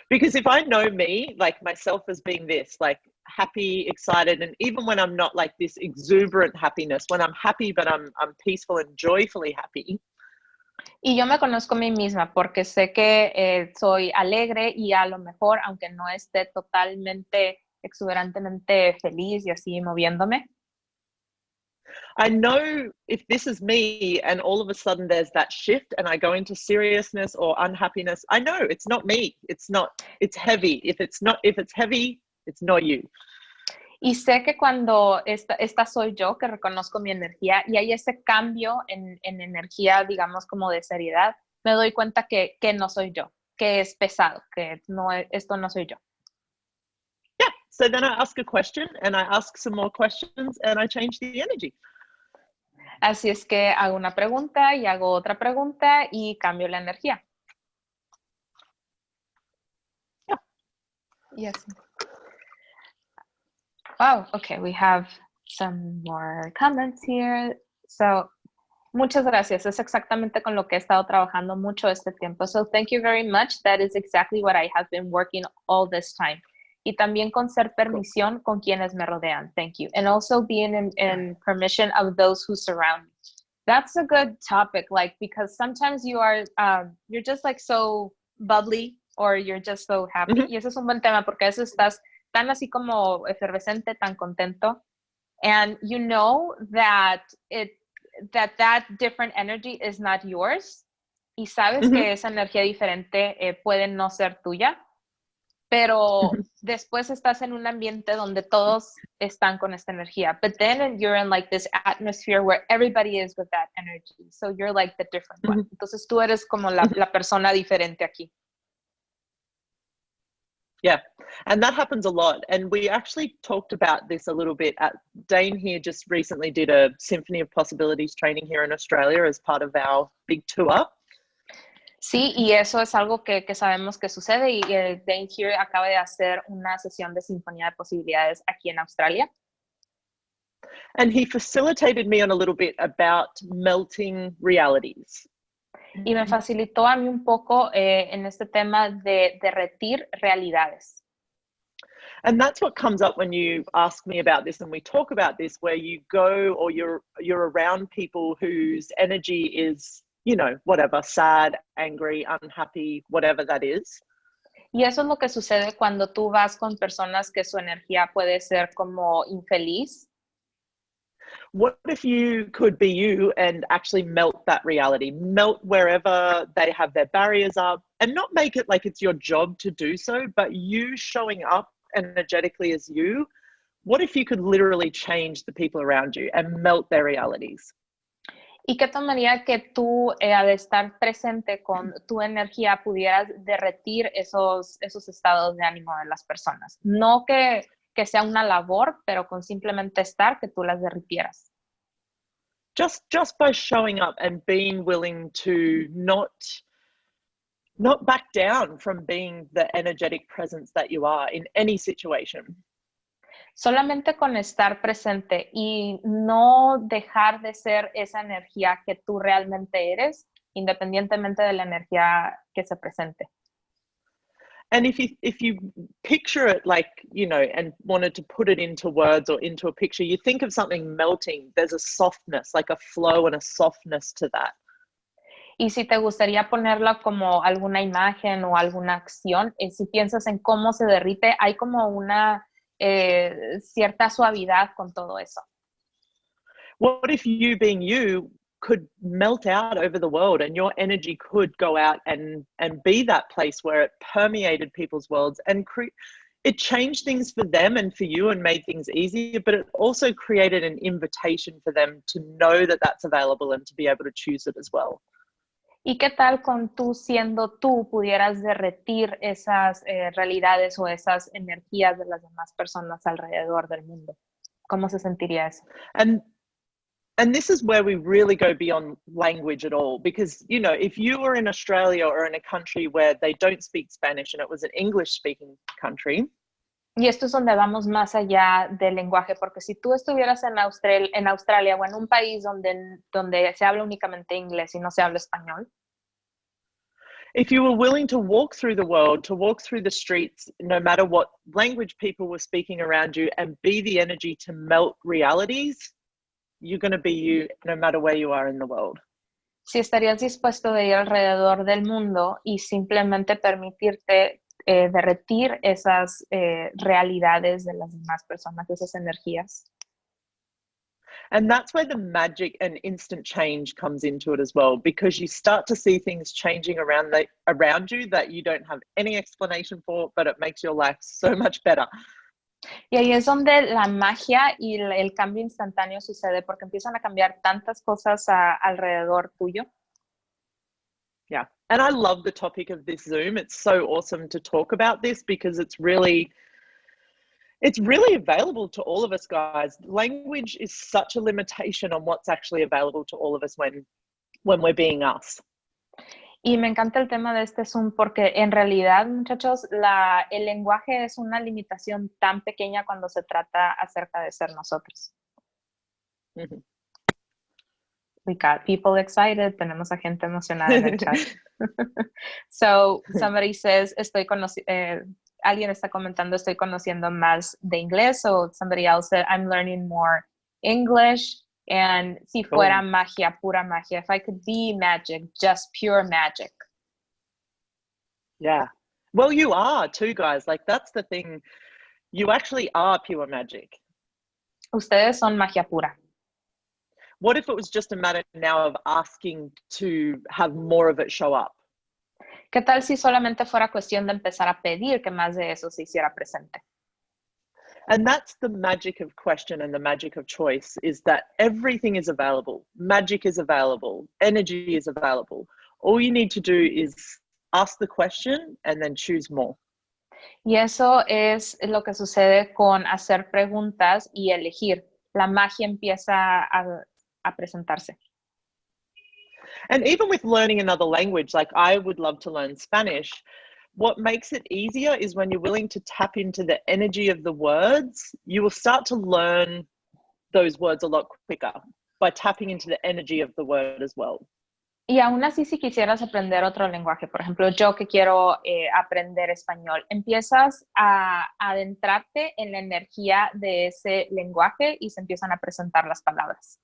Because if I know me, myself as being this, happy, excited, and even when I'm not this exuberant happiness, when I'm happy but I'm peaceful and joyfully happy. Y yo me conozco a mí misma porque sé que soy alegre y a lo mejor, aunque no esté totalmente, exuberantemente feliz y así moviéndome. I know if this is me and all of a sudden there's that shift and I go into seriousness or unhappiness, I know it's not me. It's heavy. If it's heavy, it's not you. Y sé que cuando esta soy yo, que reconozco mi energía, y hay ese cambio en energía, digamos, como de seriedad, me doy cuenta que no soy yo, que es pesado, que esto no soy yo. Yeah, so then I ask a question and I ask some more questions and I change the energy. Así es que hago una pregunta y hago otra pregunta y cambio la energía. Yeah. Yes. Wow, okay, we have some more comments here. So, muchas gracias. Es exactamente con lo que he estado trabajando mucho este tiempo. So, thank you very much. That is exactly what I have been working all this time. Y también con ser permisión con quienes me rodean. Thank you. And also being in permission of those who surround me. That's a good topic, like, because sometimes you're just like so bubbly or you're just so happy. Y ese es un buen tema porque a veces estás tan así como efervescente, tan contento, and you know that that different energy is not yours, y sabes que esa energía diferente puede no ser tuya, pero después estás en un ambiente donde todos están con esta energía. But then you're in like this atmosphere where everybody is with that energy. So you're like the different one. Entonces tú eres como la persona diferente aquí. Yeah, and that happens a lot. And we actually talked about this a little bit. Dane here just recently did a Symphony of Possibilities training here in Australia as part of our big tour. Sí, y eso es algo que sabemos que sucede, y Dane here acaba de hacer una sesión de Sinfonía de Posibilidades aquí en Australia. And he facilitated me on a little bit about melting realities. Y me facilitó a mí un poco en este tema de derretir realidades. And that's what comes up when you ask me about this and we talk about this, where you go or you're around people whose energy is, you know, whatever, sad, angry, unhappy, whatever that is. Y eso es lo que sucede cuando tú vas con personas que su energía puede ser como infeliz. What if you could be you and actually melt that reality, melt wherever they have their barriers up, and not make it like it's your job to do so, but you showing up energetically as you? What if you could literally change the people around you and melt their realities? ¿Y qué tomaría que tú, al estar presente con tu energía, pudieras derretir esos estados de ánimo de las personas? No que sea una labor, pero con simplemente estar, que tú las derritieras. Just by showing up and being willing to not back down from being the energetic presence that you are in any situation. Solamente con estar presente y no dejar de ser esa energía que tú realmente eres, independientemente de la energía que se presente. And if you picture it like, you know, and wanted to put it into words or into a picture, you think of something melting, there's a softness, like a flow and a softness to that. Y si te gustaría ponerla como alguna imagen o alguna acción, si piensas en cómo se derrite, hay como una cierta suavidad con todo eso. What if you being you could melt out over the world and your energy could go out and be that place where it permeated people's worlds and it changed things for them and for you and made things easier, but it also created an invitation for them to know that that's available and to be able to choose it as well. ¿Y qué tal con tú siendo tú pudieras derretir esas realidades o esas energías de las demás personas alrededor del mundo? ¿Cómo se sentiría eso? And this is where we really go beyond language at all, because, you know, if you were in Australia or in a country where they don't speak Spanish and it was an English-speaking country. Y esto es donde vamos más allá del lenguaje, porque si tú estuvieras en Australia o en un país donde se habla únicamente inglés y no se habla español. If you were willing to walk through the world, to walk through the streets, no matter what language people were speaking around you, and be the energy to melt realities, you're going to be you no matter where you are in the world. Si estarías dispuesto de ir alrededor del mundo y simplemente permitirte derretir esas realidades de las demás personas, esas energías. And that's where the magic and instant change comes into it as well, because you start to see things changing around you that you don't have any explanation for, but it makes your life so much better. Y ahí es donde la magia y el cambio instantáneo sucede, porque empiezan a cambiar tantas cosas alrededor tuyo. Yeah, and I love the topic of this Zoom. It's so awesome to talk about this because it's really available to all of us, guys. Language is such a limitation on what's actually available to all of us when we're being us. Y me encanta el tema de este Zoom porque en realidad, muchachos, el lenguaje es una limitación tan pequeña cuando se trata acerca de ser nosotros. Mm-hmm. We got people excited. Tenemos a gente emocionada en el chat. So, somebody says, alguien está comentando, estoy conociendo más de inglés. So, somebody else said, I'm learning more English. And si Cool. fuera magia, pura magia, if I could be magic, just pure magic. Yeah. Well, you are too, guys. Like, that's the thing. You actually are pure magic. Ustedes son magia pura. What if it was just a matter now of asking to have more of it show up? ¿Qué tal si solamente fuera cuestión de empezar a pedir que más de eso se hiciera presente? And that's the magic of question and the magic of choice, is that everything is available. Magic is available. Energy is available. All you need to do is ask the question and then choose more. Y eso es lo que sucede con hacer preguntas y elegir. La magia empieza a presentarse. And even with learning another language, like I would love to learn Spanish. What makes it easier is when you're willing to tap into the energy of the words, you will start to learn those words a lot quicker by tapping into the energy of the word as well. Y aún así, si quisieras aprender otro lenguaje, por ejemplo, yo que quiero aprender español, empiezas a adentrarte en la energía de ese lenguaje y se empiezan a presentar las palabras.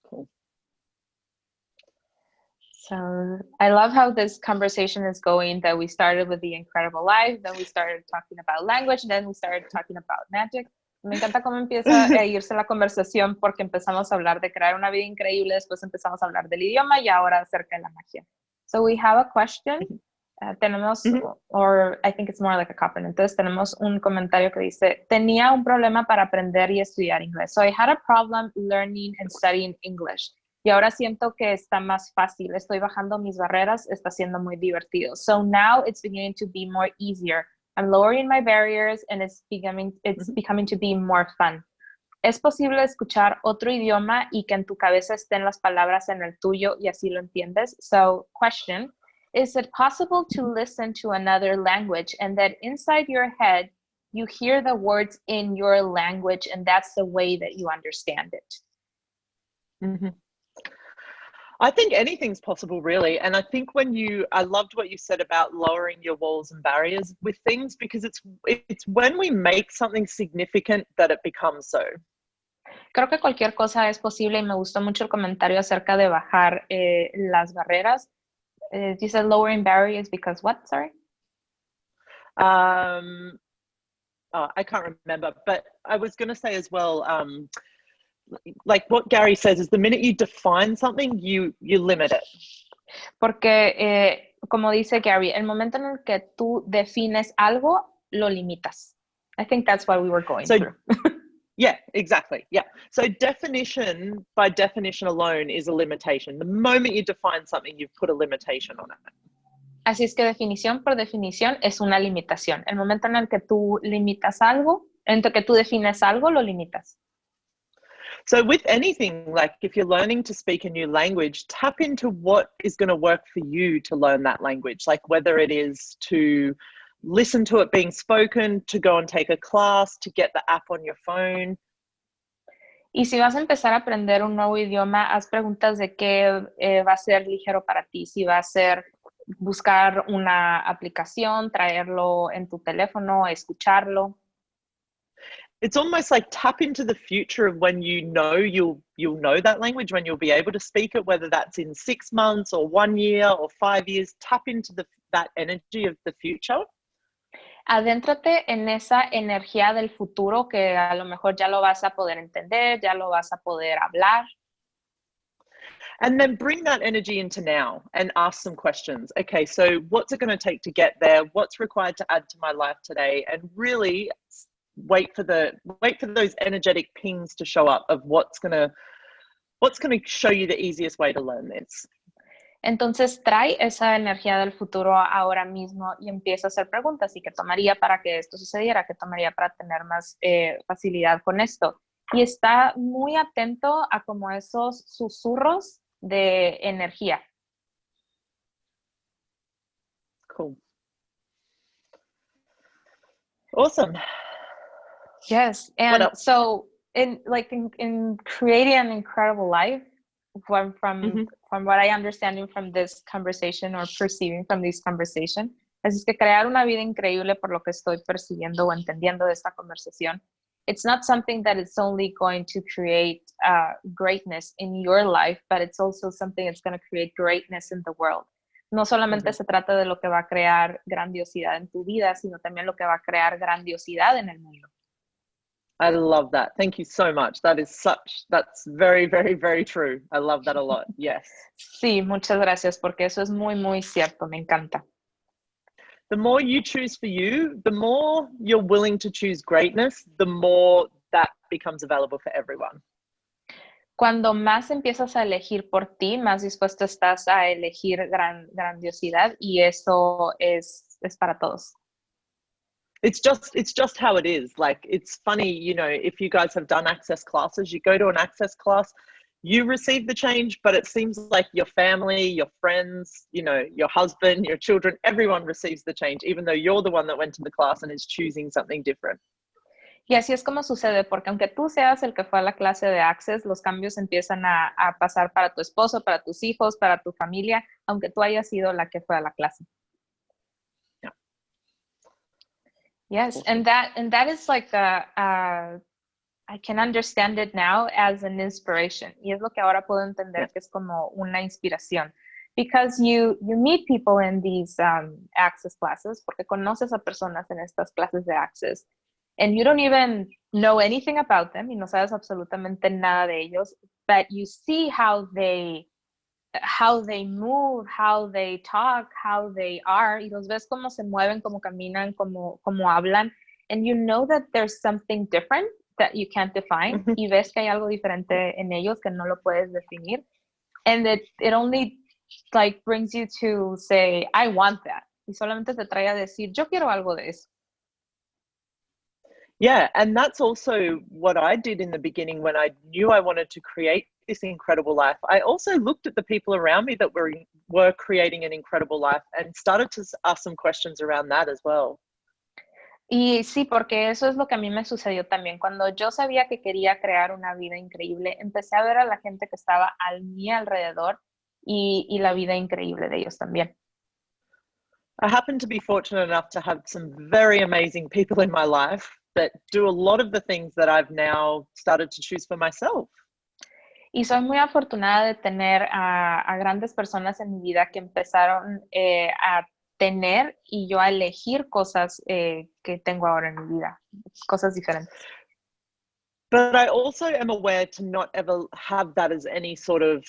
Cool. So I love how this conversation is going, that we started with the incredible life, then we started talking about language, then we started talking about magic. Me encanta cómo empieza a irse la conversación, porque empezamos a hablar de crear una vida increíble, después empezamos a hablar del idioma y ahora acerca de la magia. So we have a question. Tenemos, or I think it's more like a comment. Entonces tenemos un comentario que dice, tenía un problema para aprender y estudiar inglés. So I had a problem learning and studying English. Y ahora siento que está más fácil. Estoy bajando mis barreras. Está siendo muy divertido. So now it's beginning to be more easier. I'm lowering my barriers and it's becoming to be more fun. ¿Es posible escuchar otro idioma y que en tu cabeza estén las palabras en el tuyo y así lo entiendes? So, question, is it possible to listen to another language and that inside your head you hear the words in your language and that's the way that you understand it? Mm-hmm. I think anything's possible, really. And I think I loved what you said about lowering your walls and barriers with things, because it's when we make something significant that it becomes so. Creo que cualquier cosa es posible y me gustó mucho el comentario acerca de bajar las barreras. You said lowering barriers because what, sorry? I can't remember, but I was going to say as well, like what Gary says is the minute you define something, you limit it. Porque, como dice Gary, el momento en el que tú defines algo, lo limitas. I think that's what we were going through. Yeah, exactly. Yeah. So definition, by definition alone, is a limitation. The moment you define something, you've put a limitation on it. Así es que definición por definición es una limitación. El momento en el que tú limitas algo, en el que tú defines algo, lo limitas. So with anything, like if you're learning to speak a new language, tap into what is going to work for you to learn that language. Like whether it is to listen to it being spoken, to go and take a class, to get the app on your phone. Y si vas a empezar a aprender un nuevo idioma, haz preguntas de qué va a ser ligero para ti. Si va a ser buscar una aplicación, traerlo en tu teléfono, escucharlo. It's almost like tap into the future of when you know you'll know that language, when you'll be able to speak it, whether that's in 6 months or 1 year or 5 years. Tap into that energy of the future. Adéntrate en esa energía del futuro que a lo mejor ya lo vas a poder entender, ya lo vas a poder hablar. And then bring that energy into now and ask some questions. Okay, so what's it going to take to get there? What's required to add to my life today? And really wait for those energetic pings to show up of what's going to show you the easiest way to learn this. Entonces trae esa energía del futuro ahora mismo y empieza a hacer preguntas. ¿Y qué tomaría para que esto sucediera? ¿Qué tomaría para tener más facilidad con esto? Y está muy atento a como esos susurros de energía. Cool. Awesome. Yes, and so in creating an incredible life, from what I understand from this conversation or perceiving from this conversation, así es que crear una vida increíble, por lo que estoy percibiendo o entendiendo de esta conversación, it's not something that is only going to create greatness in your life, but it's also something that's going to create greatness in the world. No solamente se trata de lo que va a crear grandiosidad en tu vida, sino también lo que va a crear grandiosidad en el mundo. I love that. Thank you so much. That's very, very, very true. I love that a lot. Yes. Sí, muchas gracias, porque eso es muy, muy cierto. Me encanta. The more you choose for you, the more you're willing to choose greatness, the more that becomes available for everyone. Cuando más empiezas a elegir por ti, más dispuesto estás a elegir grandiosidad, y eso es para todos. It's just how it is. Like, it's funny, you know, if you guys have done access classes, you go to an access class, you receive the change, but it seems like your family, your friends, you know, your husband, your children, everyone receives the change, even though you're the one that went to the class and is choosing something different. Y así es como sucede, porque aunque tú seas el que fue a la clase de Access, los cambios empiezan a pasar para tu esposo, para tus hijos, para tu familia, aunque tú hayas sido la que fue a la clase. Yeah. Yes, Awesome. and that is like I can understand it now as an inspiration. Y es lo que ahora puedo entender que es como una inspiración. Because you meet people in these access classes, porque conoces a personas en estas clases de access, and you don't even know anything about them, y no sabes absolutamente nada de ellos, but you see how they move, how they talk, how they are, y los ves cómo se mueven, cómo caminan, cómo hablan, and you know that there's something different that you can't define, y ves que hay algo diferente en ellos que no lo puedes definir, and it only like brings you to say, I want that, y solamente te trae a decir, yo quiero algo de eso. Yeah, and that's also what I did in the beginning when I knew I wanted to create this incredible life. I also looked at the people around me that were creating an incredible life and started to ask some questions around that as well. Y sí, porque eso es lo que a mí me sucedió también. Cuando yo sabía que quería crear una vida increíble, empecé a ver a la gente que estaba a mi alrededor y la vida increíble de ellos también. I happen to be fortunate enough to have some very amazing people in my life that do a lot of the things that I've now started to choose for myself. Y soy muy afortunada de tener a grandes personas en mi vida que empezaron a tener y yo a elegir cosas que tengo ahora en mi vida, cosas diferentes. But I also am aware to not ever have that as any sort of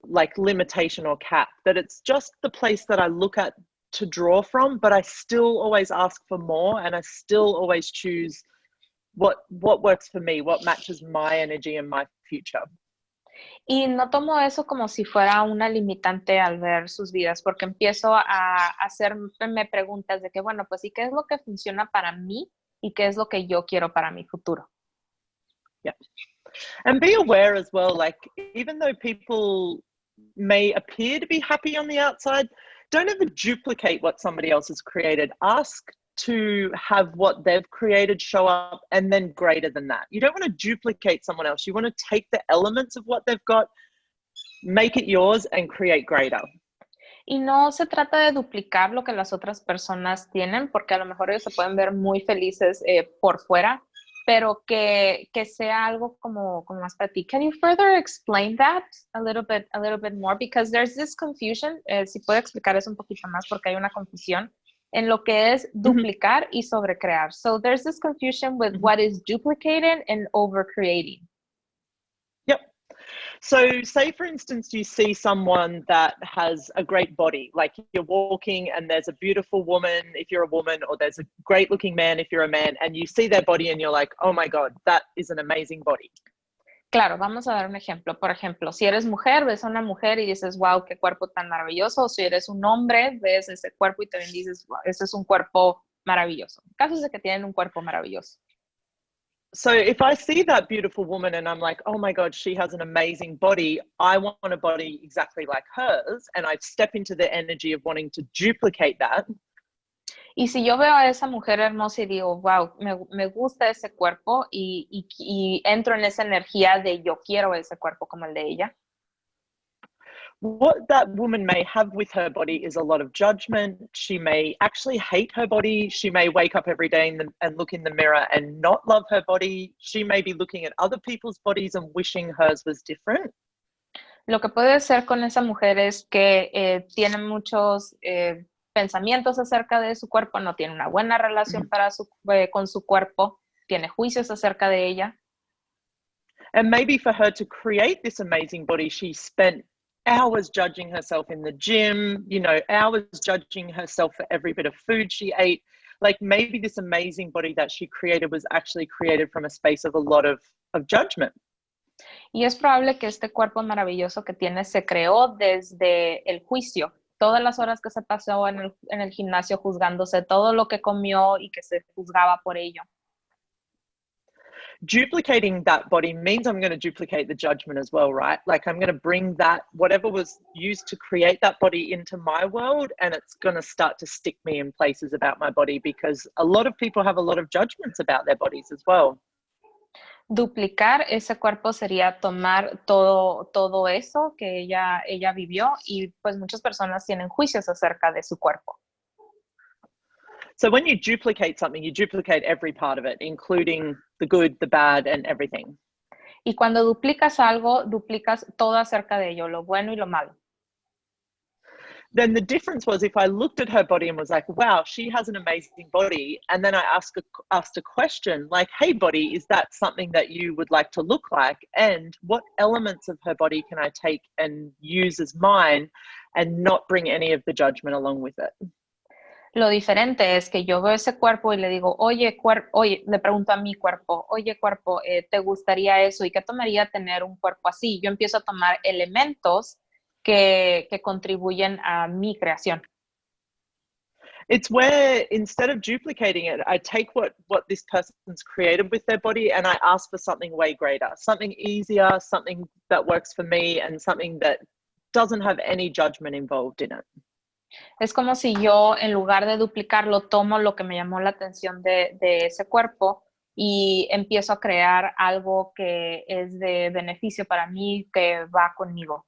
like limitation or cap, that it's just the place that I look at to draw from, but I still always ask for more, and I still always choose what works for me, what matches my energy and my future. Y no tomo eso como si fuera una limitante al ver sus vidas, porque empiezo a hacerme preguntas de que, bueno, pues, ¿y qué es lo que funciona para mí? ¿Y qué es lo que yo quiero para mi futuro? Yeah. And be aware as well, like, even though people may appear to be happy on the outside, don't ever duplicate what somebody else has created. Ask to have what they've created show up, and then greater than that. You don't want to duplicate someone else. You want to take the elements of what they've got, make it yours, and create greater. Y no se trata de duplicar lo que las otras personas tienen, porque a lo mejor ellos se pueden ver muy felices por fuera, pero que sea algo como más para ti. Can you further explain that a little bit more? Because there's this confusion. Si puedo explicar eso un poquito más, porque hay una confusión en lo que es duplicar y sobrecrear. So there's this confusion with what is duplicating and overcreating. Yep. So say, for instance, you see someone that has a great body, like you're walking and there's a beautiful woman if you're a woman, or there's a great looking man if you're a man, and you see their body and you're like, oh my God, that is an amazing body. Claro, vamos a dar un ejemplo. Por ejemplo, si eres mujer, ves a una mujer y dices, wow, qué cuerpo tan maravilloso. O si eres un hombre, ves ese cuerpo y también dices, wow, ese es un cuerpo maravilloso. Casos de que tienen un cuerpo maravilloso. So if I see that beautiful woman and I'm like, oh my God, she has an amazing body, I want a body exactly like hers, and I step into the energy of wanting to duplicate that. Y si yo veo a esa mujer hermosa y digo, wow, me gusta ese cuerpo y entro en esa energía de yo quiero ese cuerpo como el de ella. what that woman may have with her body is a lot of judgment. She may actually hate her body. She may wake up every day and look in the mirror and not love her body. She may be looking at other people's bodies and wishing hers was different. Lo que puede ser con esa mujer es que tiene muchos pensamientos acerca de su cuerpo, no tiene una buena relación con su cuerpo, tiene juicios acerca de ella. And maybe for her to create this amazing body, she spent hours judging herself in the gym, you know, hours judging herself for every bit of food she ate. Like maybe this amazing body that she created was actually created from a space of a lot of judgment. Y es probable que este cuerpo maravilloso que tiene se creó desde el juicio. Todas las horas que se pasó en el gimnasio juzgándose, todo lo que comió y que se juzgaba por ello. Duplicating that body means I'm going to duplicate the judgment as well, right? Like I'm going to bring that, whatever was used to create that body into my world, and it's going to start to stick me in places about my body, because a lot of people have a lot of judgments about their bodies as well. Duplicar ese cuerpo sería tomar todo eso que ella vivió, y pues muchas personas tienen juicios acerca de su cuerpo. So when you duplicate something, you duplicate every part of it, including the good, the bad, and everything. Y cuando duplicas algo, duplicas todo acerca de ello, lo bueno y lo malo. Then the difference was if I looked at her body and was like, wow, she has an amazing body. And then I asked a question like, hey, body, is that something that you would like to look like? And what elements of her body can I take and use as mine and not bring any of the judgment along with it? Lo diferente es que yo veo ese cuerpo y le digo, oye, le pregunto a mi cuerpo, oye, cuerpo, ¿te gustaría eso? ¿Y qué tomaría tener un cuerpo así? Yo empiezo a tomar elementos que contribuyen a mi creación. It's where instead of duplicating it, I take what this person's created with their body and I ask for something way greater, something easier, something that works for me, and something that doesn't have any judgment involved in it. Es como si yo, en lugar de duplicarlo, tomo lo que me llamó la atención de ese cuerpo y empiezo a crear algo que es de beneficio para mí, que va conmigo.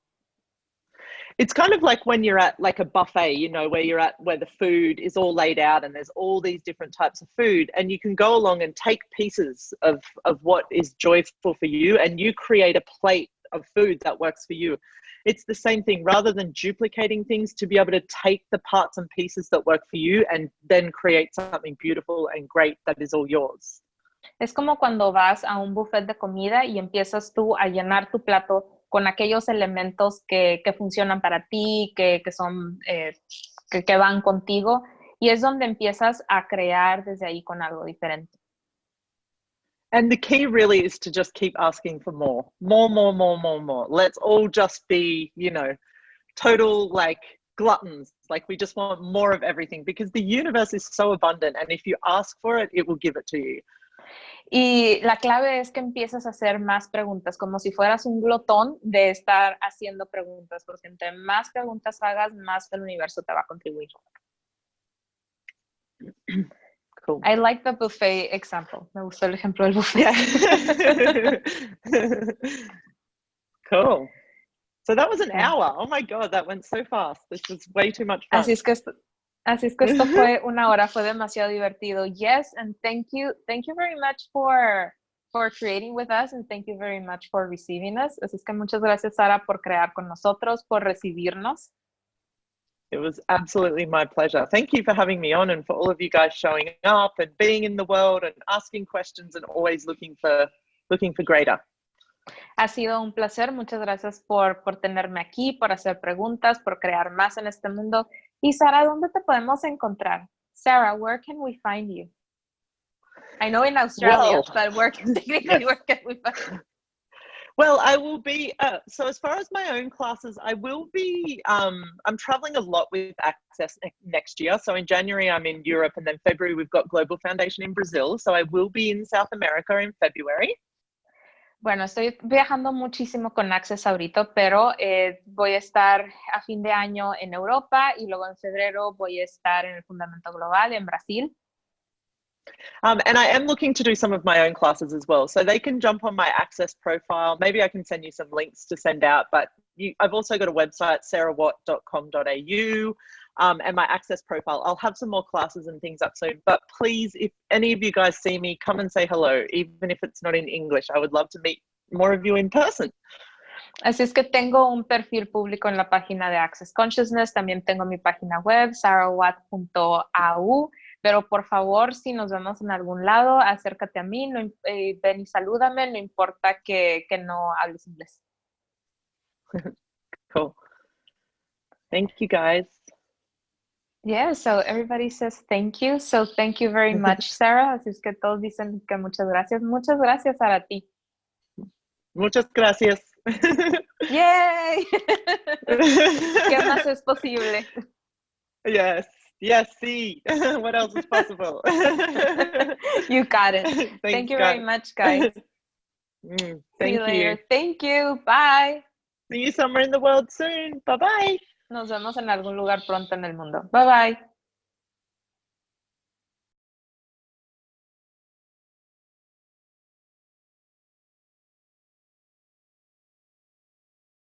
It's kind of like when you're at like a buffet, you know, where the food is all laid out and there's all these different types of food, and you can go along and take pieces of what is joyful for you, and you create a plate of food that works for you. It's the same thing. Rather than duplicating things, to be able to take the parts and pieces that work for you and then create something beautiful and great that is all yours. Es como cuando vas a un buffet de comida y empiezas tú a llenar tu plato con aquellos elementos que funcionan para ti, que son, que van contigo, y es donde empiezas a crear desde ahí con algo diferente. And the key really is to just keep asking for more. Let's all just be, you know, total like gluttons. Like we just want more of everything, because the universe is so abundant, and if you ask for it, it will give it to you. Y la clave es que empieces a hacer más preguntas, como si fueras un glotón de estar haciendo preguntas, porque entre más preguntas hagas, más el universo te va a contribuir. Cool. I like the buffet example. Me gustó el ejemplo del buffet. Yeah. Cool. So that was an hour. Oh my God, that went so fast. This was way too much fun. Así es que esto fue una hora, fue demasiado divertido. Yes, and thank you very much for creating with us, and thank you very much for receiving us. Así es que muchas gracias, Sara, por crear con nosotros, por recibirnos. It was absolutely my pleasure. Thank you for having me on, and for all of you guys showing up and being in the world and asking questions and always looking for greater. Ha sido un placer. Muchas gracias por tenerme aquí, por hacer preguntas, por crear más en este mundo. Y Sara, ¿dónde te podemos encontrar? Sarah, where can we find you? I know in Australia, but where can we find you? Well, I will be, so as far as my own classes, I will be, I'm traveling a lot with Access next year. So in January, I'm in Europe, and then February, we've got Global Foundation in Brazil. So I will be in South America in February. Bueno, estoy viajando muchísimo con Access ahorita, pero voy a estar a fin de año en Europa y luego en febrero voy a estar en el Fundamento Global en Brasil. And I am looking to do some of my own classes as well. So they can jump on my Access profile. Maybe I can send you some links to send out, but I've also got a website, sarahwatt.com.au, and my Access profile. I'll have some more classes and things up soon. But please, if any of you guys see me, come and say hello, even if it's not in English. I would love to meet more of you in person. Así es que tengo un perfil público en la página de Access Consciousness, también tengo mi página web, sarahwatt.au, pero por favor, si nos vemos en algún lado, acércate a mí, ven y salúdame, no importa que no hables inglés. Cool. Thank you, guys. Yeah, so everybody says thank you. So thank you very much, Sarah. Así es que todos dicen que muchas gracias. Muchas gracias a ti. Muchas gracias. Yay! ¿Qué más es posible? Yes. Yes, see. What else is possible? You got it. Thank you very much, guys. See you later. Thank you. Bye. See you somewhere in the world soon. Bye-bye. Nos vemos en algún lugar pronto en el mundo. Bye bye.